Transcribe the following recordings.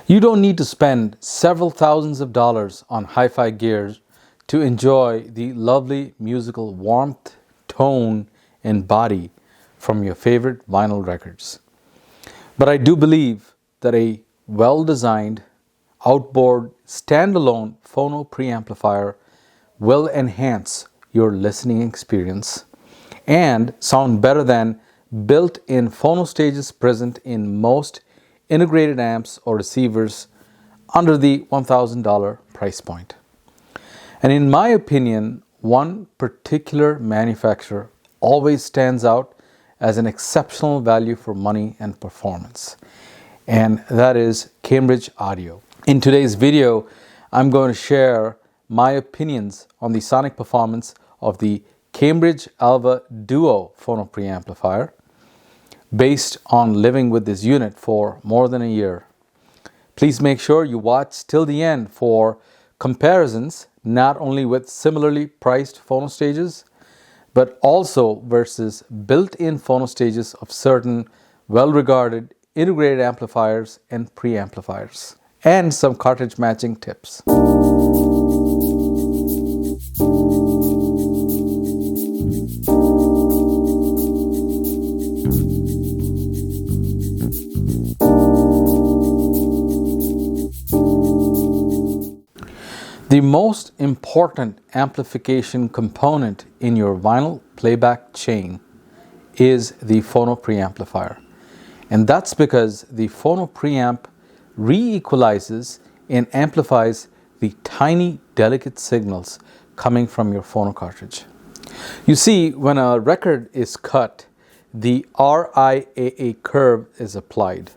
You don't need to spend several thousands of dollars on hi-fi gear to enjoy the lovely musical warmth, tone, and body from your favorite vinyl records. But I do believe that a well-designed, outboard, standalone phono preamplifier will enhance your listening experience and sound better than built-in phono stages present in most integrated amps or receivers under the $1,000 price point. And in my opinion, one particular manufacturer always stands out as an exceptional value for money and performance, and that is Cambridge Audio. In today's video, I'm going to share my opinions on the sonic performance of the Cambridge Alva Duo phono preamplifier based on living with this unit for more than a year. Please make sure you watch till the end for comparisons, not only with similarly priced phono stages, but also versus built-in phono stages of certain well-regarded integrated amplifiers and preamplifiers, and some cartridge matching tips. The most important amplification component in your vinyl playback chain is the phono preamplifier. And that's because the phono preamp re-equalizes and amplifies the tiny, delicate signals coming from your phono cartridge. You see, when a record is cut, the RIAA curve is applied,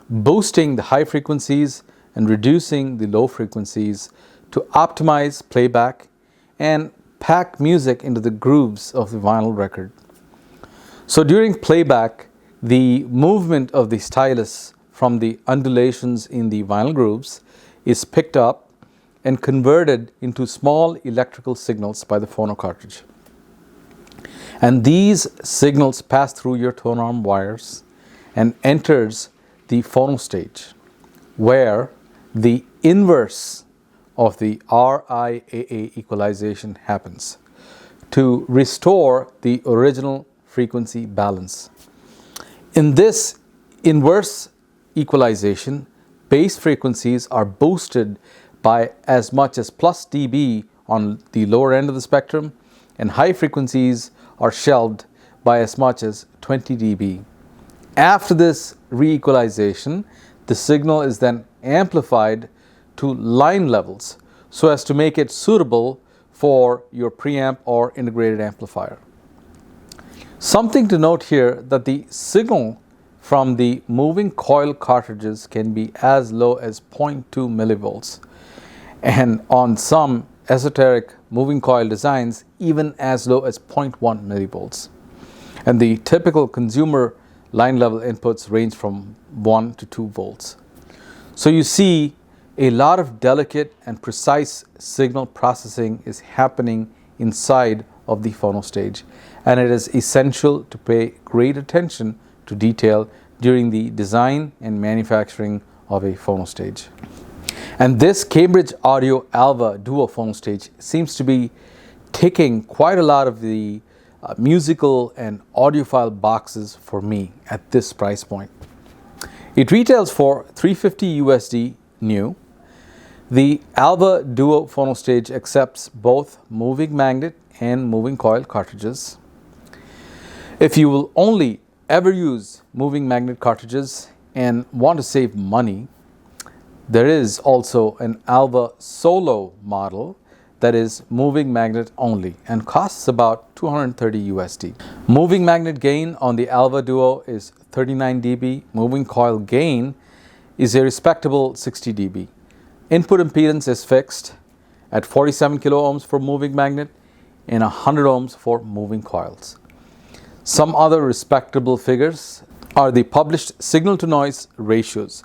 boosting the high frequencies and reducing the low frequencies to optimize playback and pack music into the grooves of the vinyl record. So during playback, the movement of the stylus from the undulations in the vinyl grooves is picked up and converted into small electrical signals by the phono cartridge. And these signals pass through your tone arm wires and enters the phono stage, where the inverse of the RIAA equalization happens to restore the original frequency balance. In this inverse equalization, bass frequencies are boosted by as much as plus dB on the lower end of the spectrum, and high frequencies are shelved by as much as 20 dB. After this re-equalization, the signal is then amplified to line levels so as to make it suitable for your preamp or integrated amplifier. Something to note here that the signal from the moving coil cartridges can be as low as 0.2 millivolts, and on some esoteric moving coil designs even as low as 0.1 millivolts. And the typical consumer line level inputs range from 1 to 2 volts. So you see, a lot of delicate and precise signal processing is happening inside of the phono stage, and it is essential to pay great attention to detail during the design and manufacturing of a phono stage. And this Cambridge Audio Alva Duo phono stage seems to be ticking quite a lot of the musical and audiophile boxes for me at this price point. It retails for $350 USD new. The Alva Duo phono stage accepts both moving magnet and moving coil cartridges. If you will only ever use moving magnet cartridges and want to save money, there is also an Alva Solo model that is moving magnet only and costs about $230 USD. Moving magnet gain on the Alva Duo is 39 dB. Moving coil gain is a respectable 60 dB. Input impedance is fixed at 47 kilo ohms for moving magnet and 100 ohms for moving coils. Some other respectable figures are the published signal to noise ratios.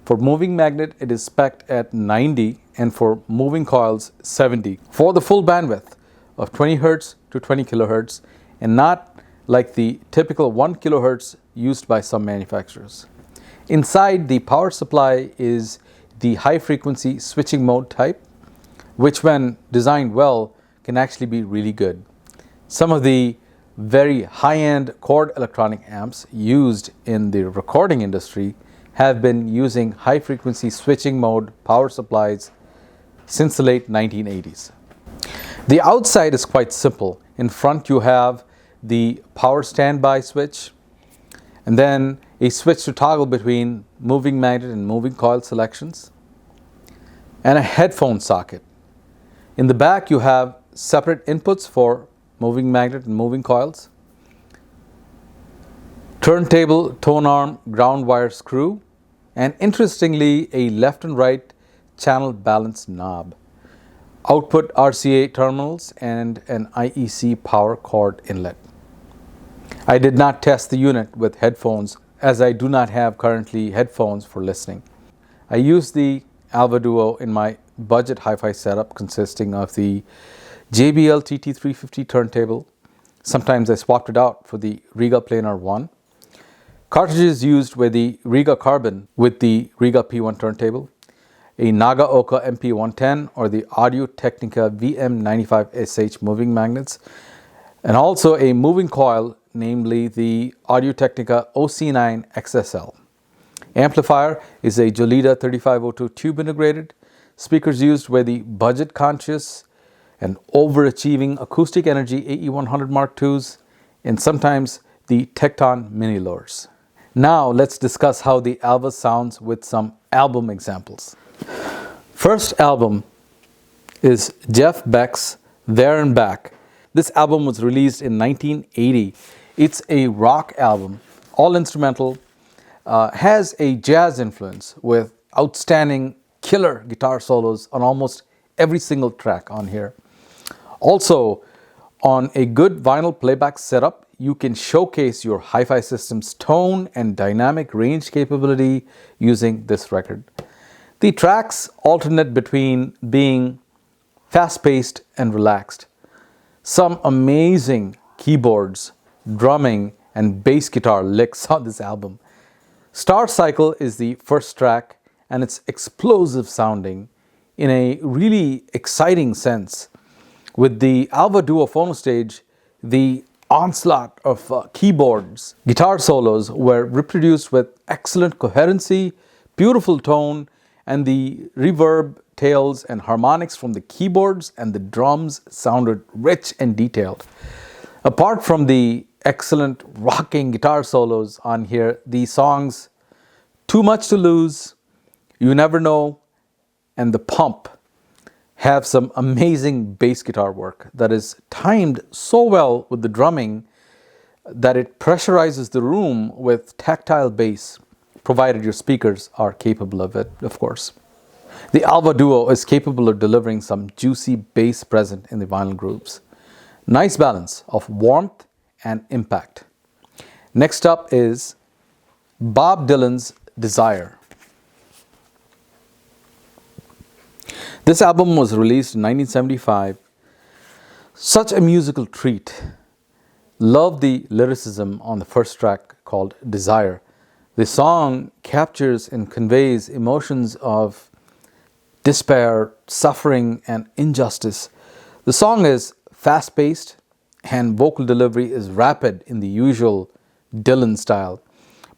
For moving magnet, it is spec'd at 90, and for moving coils, 70, for the full bandwidth of 20 Hz to 20 kHz, and not like the typical 1 kHz used by some manufacturers. Inside the power supply is the high frequency switching mode type, which when designed well can actually be really good. Some of the very high-end chord electronic amps used in the recording industry have been using high frequency switching mode power supplies since the late 1980s. The outside is quite simple. In front you have the power standby switch, and then a switch to toggle between moving magnet and moving coil selections, and a headphone socket. In the back you have separate inputs for moving magnet and moving coils, turntable, tone arm, ground wire screw, and interestingly a left and right channel balance knob, output RCA terminals, and an IEC power cord inlet. I did not test the unit with headphones as I do not have currently headphones for listening. I used the Alva Duo in my budget hi-fi setup consisting of the JBL TT350 turntable. Sometimes I swapped it out for the Riga Planar 1. Cartridges used were the Riga Carbon with the Riga P1 turntable, a Nagaoka MP110 or the Audio Technica VM95SH moving magnets, and also a moving coil, namely the Audio Technica OC9 XSL. Amplifier is a Jolita 3502 tube integrated. Speakers used were the budget conscious and overachieving Acoustic Energy AE100 Mark IIs, and sometimes the Tecton mini lowers. Now let's discuss how the Alva sounds with some album examples. First album is Jeff Beck's There and Back. This album was released in 1980. It's a rock album, all instrumental, has a jazz influence with outstanding killer guitar solos on almost every single track on here. Also, on a good vinyl playback setup, you can showcase your hi-fi system's tone and dynamic range capability using this record. The tracks alternate between being fast-paced and relaxed. Some amazing keyboards, drumming, and bass guitar licks on this album. Star Cycle is the first track, and it's explosive sounding in a really exciting sense. With the Alva Duo Phono stage, the onslaught of keyboards, guitar solos were reproduced with excellent coherency, beautiful tone, and the reverb, tails, and harmonics from the keyboards and the drums sounded rich and detailed. Apart from the excellent rocking guitar solos on here, the songs Too Much to Lose, You Never Know, and The Pump have some amazing bass guitar work that is timed so well with the drumming that it pressurizes the room with tactile bass, provided your speakers are capable of it, of course. The Alva Duo is capable of delivering some juicy bass present in the vinyl grooves. Nice balance of warmth and impact. Next up is Bob Dylan's Desire. This album was released in 1975. Such a musical treat. Love the lyricism on the first track called Desire. The song captures and conveys emotions of despair, suffering, and injustice. The song is fast-paced and vocal delivery is rapid in the usual Dylan style.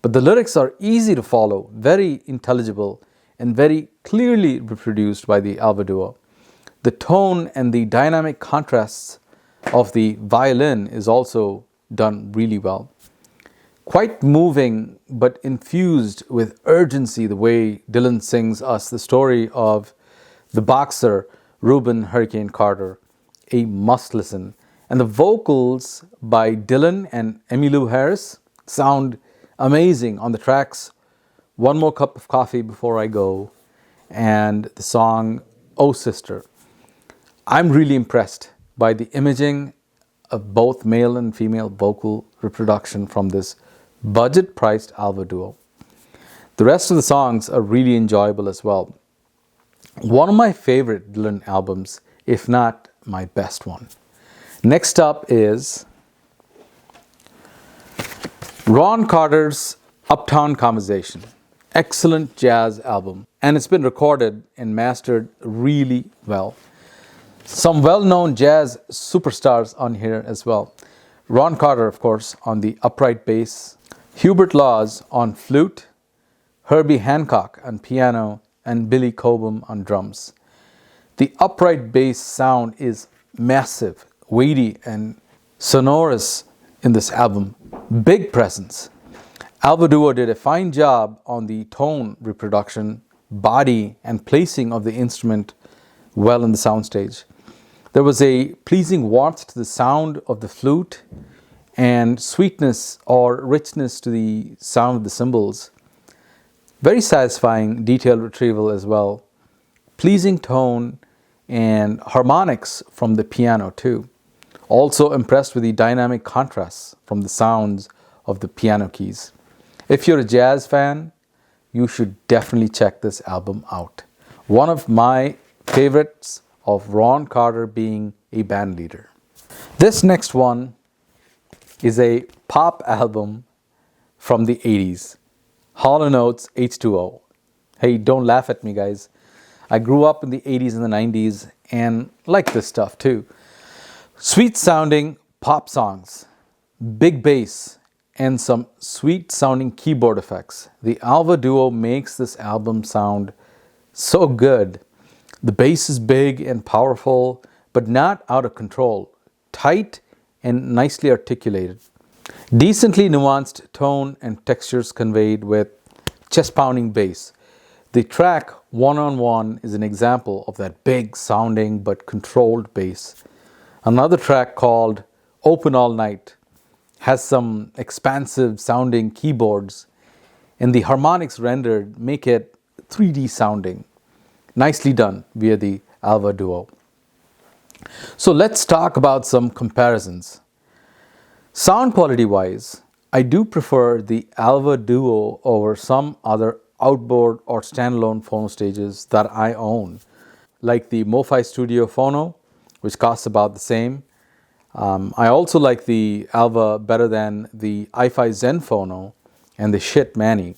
But the lyrics are easy to follow, very intelligible, and very clearly reproduced by the Alva Duo. The tone and the dynamic contrasts of the violin is also done really well. Quite moving, but infused with urgency, the way Dylan sings us the story of the boxer Reuben Hurricane Carter, a must listen. And the vocals by Dylan and Emmylou Harris sound amazing on the tracks One More Cup of Coffee Before I Go and the song Oh Sister. I'm really impressed by the imaging of both male and female vocal reproduction from this budget-priced Alva Duo. The rest of the songs are really enjoyable as well. One of my favorite Dylan albums, if not my best one. Next up is Ron Carter's Uptown Conversation. excellent jazz album, and it's been recorded and mastered really well. Some well-known jazz superstars on here as well. Ron Carter, of course, on the upright bass, Hubert Laws on flute, Herbie Hancock on piano, and Billy Cobham on drums. The upright bass sound is massive, weighty, and sonorous in this album. Big presence. Alva Duo did a fine job on the tone reproduction, body, and placing of the instrument well in the soundstage. There was a pleasing warmth to the sound of the flute and sweetness or richness to the sound of the cymbals. Very satisfying detail retrieval as well. Pleasing tone and harmonics from the piano too. Also impressed with the dynamic contrasts from the sounds of the piano keys. If you're a jazz fan, you should definitely check this album out. One of my favorites of Ron Carter being a band leader. This next one is a pop album from the 80s. Hall & Oates H2O. Hey, don't laugh at me, guys. I grew up in the 80s and the 90s and like this stuff too. Sweet sounding pop songs, big bass, and some sweet sounding keyboard effects. The Alva Duo makes this album sound so good. The bass is big and powerful, but not out of control. Tight and nicely articulated. Decently nuanced tone and textures conveyed with chest pounding bass. The track One on One is an example of that big sounding but controlled bass. Another track called Open All Night has some expansive sounding keyboards, and the harmonics rendered make it 3D sounding. Nicely done via the Alva Duo. So let's talk about some comparisons. Sound quality wise, I do prefer the Alva Duo over some other outboard or standalone phono stages that I own, like the MoFi Studio Phono, which costs about the same. I also like the Alva better than the iFi Zen Phono and the Schiit Mani.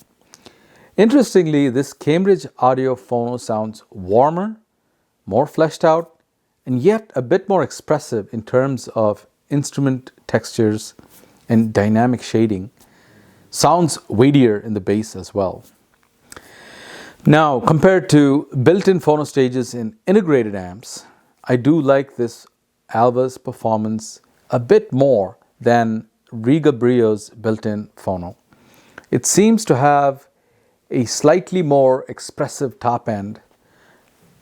Interestingly, this Cambridge Audio Phono sounds warmer, more fleshed out, and yet a bit more expressive in terms of instrument textures and dynamic shading. Sounds weightier in the bass as well. Now, compared to built-in phono stages in integrated amps, I do like this Alva's performance a bit more than Riga Brio's built-in phono. It seems to have a slightly more expressive top end,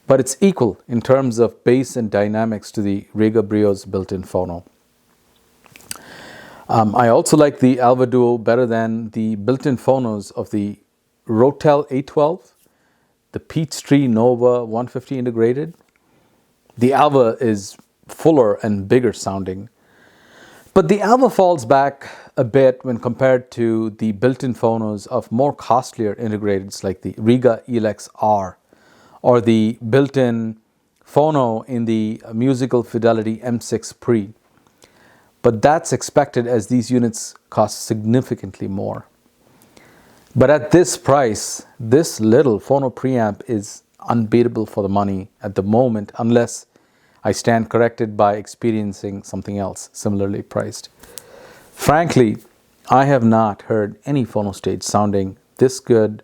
but it's equal in terms of bass and dynamics to the Riga Brio's built-in phono. I also like the Alva Duo better than the built-in phonos of the Rotel 812, the Peachtree Nova 150 integrated. The Alva is fuller and bigger sounding, but the Alva falls back a bit when compared to the built-in phonos of more costlier integrateds like the Riga Elex R or the built-in phono in the Musical Fidelity M6 Pre. But that's expected as these units cost significantly more. But at this price, this little Phono Preamp is unbeatable for the money at the moment, unless I stand corrected by experiencing something else similarly priced. Frankly, I have not heard any phono stage sounding this good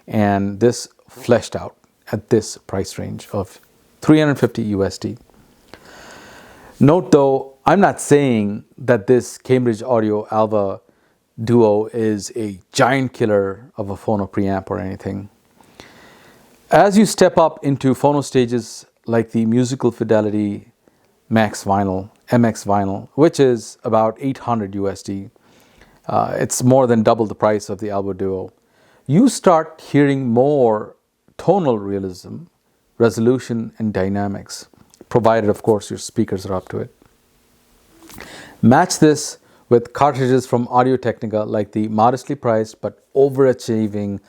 and this fleshed out at this price range of $350 USD. Note though, I'm not saying that this Cambridge Audio Alva Duo is a giant killer of a Phono Preamp or anything. As you step up into phono stages like the Musical Fidelity Max Vinyl, MX Vinyl, which is about $800 USD, it's more than double the price of the Alva Duo. You start hearing more tonal realism, resolution, and dynamics, provided, of course, your speakers are up to it. Match this with cartridges from Audio-Technica like the modestly priced but overachieving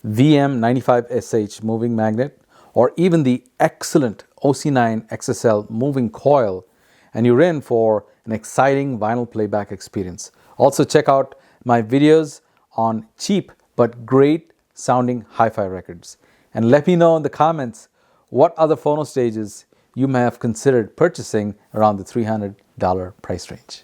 VM95SH moving magnet, or even the excellent OC9 XSL moving coil, and you're in for an exciting vinyl playback experience. Also check out my videos on cheap but great sounding hi-fi records. And let me know in the comments what other phono stages you may have considered purchasing around the $300 price range.